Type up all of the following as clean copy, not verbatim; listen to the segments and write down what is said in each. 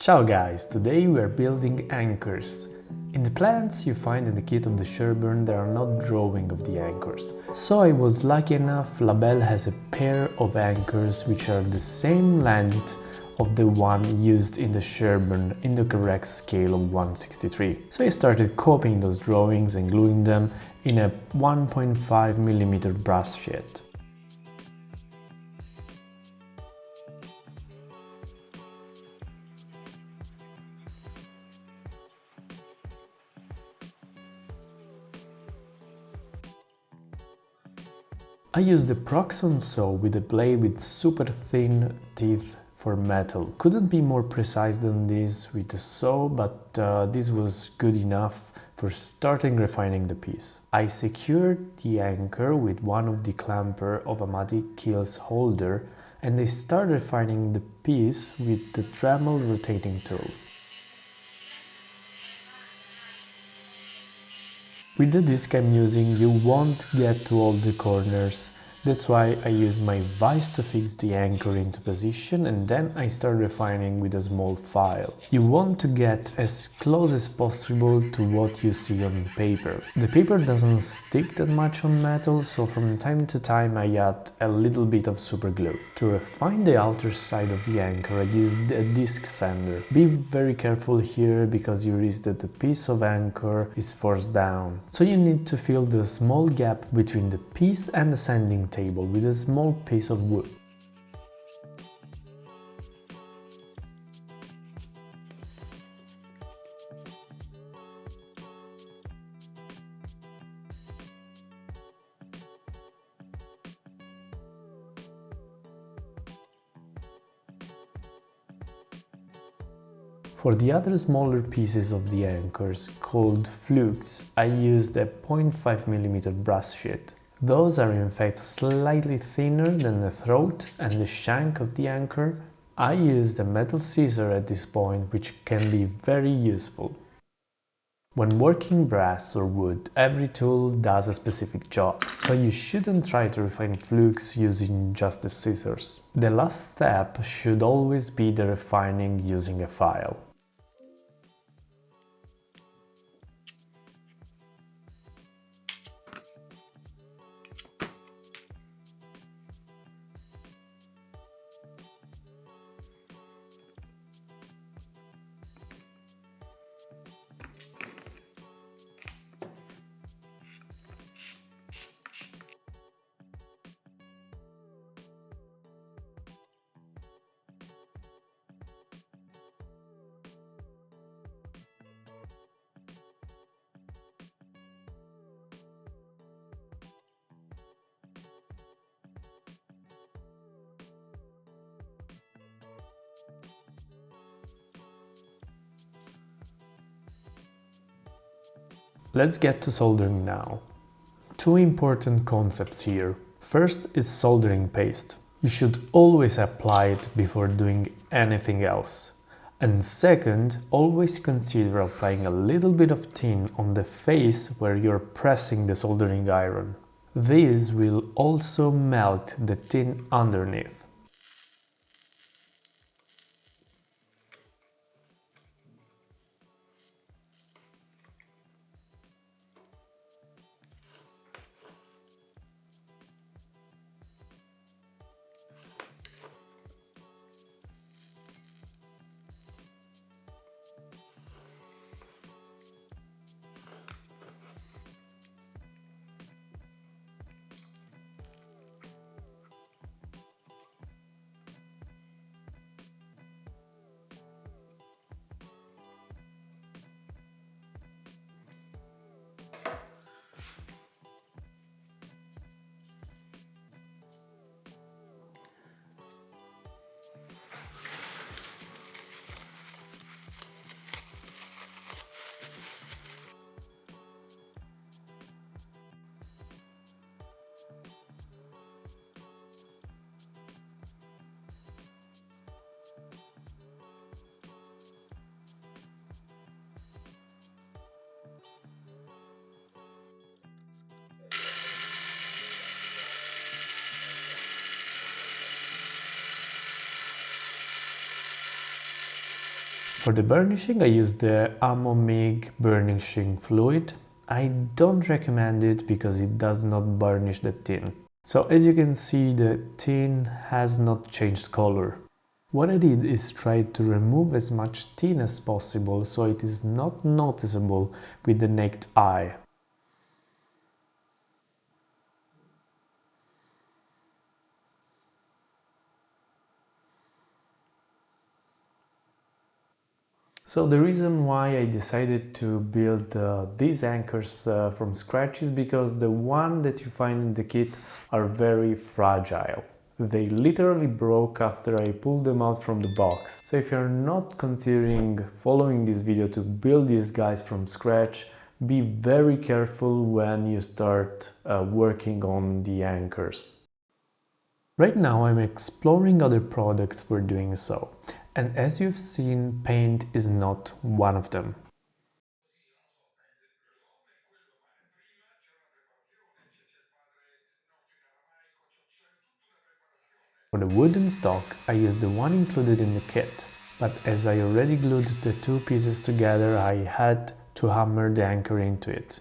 Ciao guys, today we are building anchors. In the plans you find in the kit of the Sherburne there are no drawing of the anchors. So I was lucky enough, Labelle has a pair of anchors which are the same length of the one used in the Sherburne in the correct scale of 163. So I started copying those drawings and gluing them in a 1.5mm brass sheet. I used a Proxxon saw with a blade with super thin teeth for metal. Couldn't be more precise than this with the saw, but this was good enough for starting refining the piece. I secured the anchor with one of the clamper of Amati Kills holder and I started refining the piece with the Dremel rotating tool. With the disc I'm using, you won't get to all the corners. That's why I use my vise to fix the anchor into position and then I start refining with a small file. You want to get as close as possible to what you see on paper. The paper doesn't stick that much on metal, so from time to time I add a little bit of super glue. To refine the outer side of the anchor I used a disc sander. Be very careful here because you risk that the piece of anchor is forced down. So you need to fill the small gap between the piece and the sanding table with a small piece of wood. For the other smaller pieces of the anchors, called flukes, I used a 0.5mm brass sheet. Those are in fact slightly thinner than the throat and the shank of the anchor. I used a metal scissor at this point, which can be very useful. When working brass or wood, every tool does a specific job, so you shouldn't try to refine flukes using just the scissors. The last step should always be the refining using a file. Let's get to soldering now. Two important concepts here. First is soldering paste. You should always apply it before doing anything else. And second, always consider applying a little bit of tin on the face where you're pressing the soldering iron. This will also melt the tin underneath. For the burnishing I use the Amomig burnishing fluid. I don't recommend it because it does not burnish the tin. So as you can see, the tin has not changed color. What I did is try to remove as much tin as possible so it is not noticeable with the naked eye. So the reason why I decided to build these anchors from scratch is because the one that you find in the kit are very fragile. They literally broke after I pulled them out from the box. So if you're not considering following this video to build these guys from scratch, be very careful when you start working on the anchors. Right now I'm exploring other products for doing so, and as you've seen, paint is not one of them. For the wooden stock, I used the one included in the kit, but as I already glued the two pieces together, I had to hammer the anchor into it.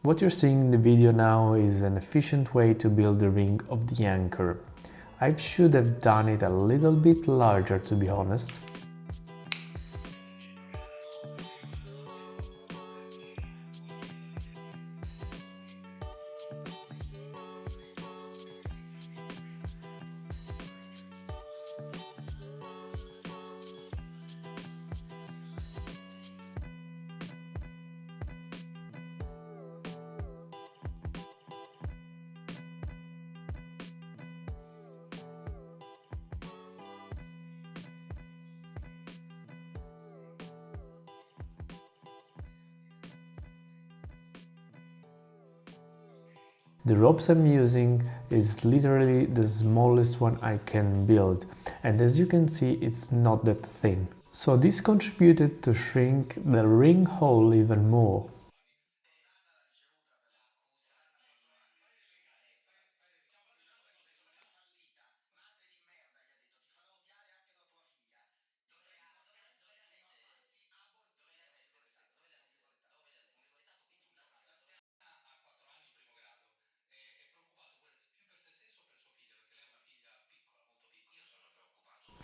What you're seeing in the video now is an efficient way to build the ring of the anchor. I should have done it a little bit larger, to be honest. The ropes I'm using is literally the smallest one I can build, and as you can see, it's not that thin. So this contributed to shrink the ring hole even more.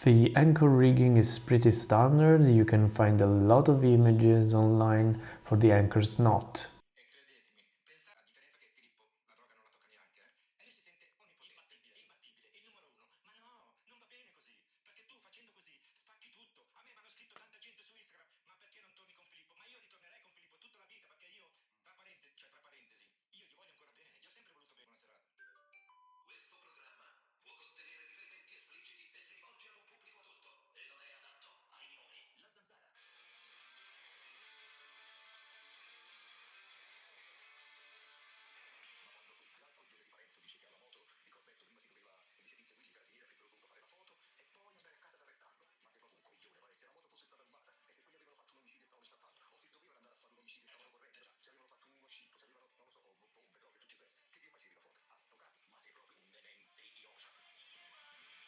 The anchor rigging is pretty standard, you can find a lot of images online for the anchor's knot.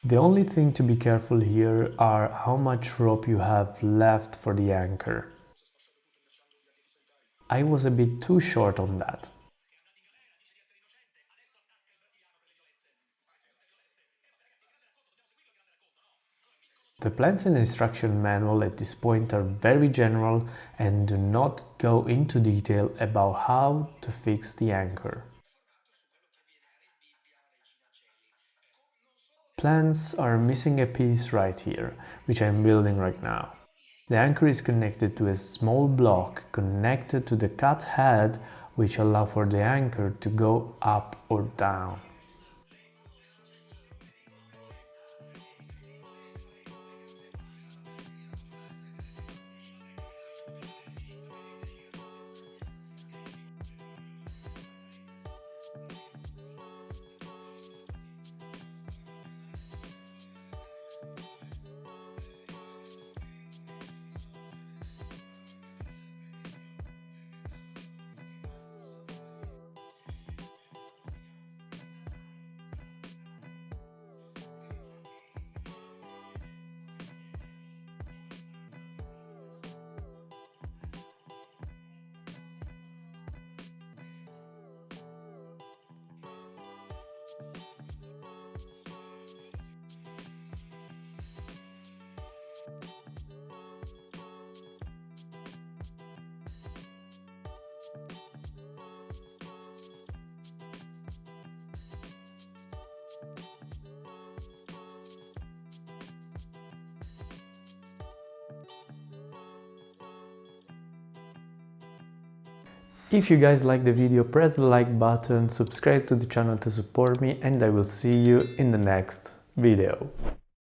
The only thing to be careful here are how much rope you have left for the anchor. I was a bit too short on that. The plans and instruction manual at this point are very general and do not go into detail about how to fix the anchor. Plans are missing a piece right here, which I'm building right now. The anchor is connected to a small block connected to the cut head, which allow for the anchor to go up or down. If you guys like the video, press the like button, subscribe to the channel to support me, and I will see you in the next video.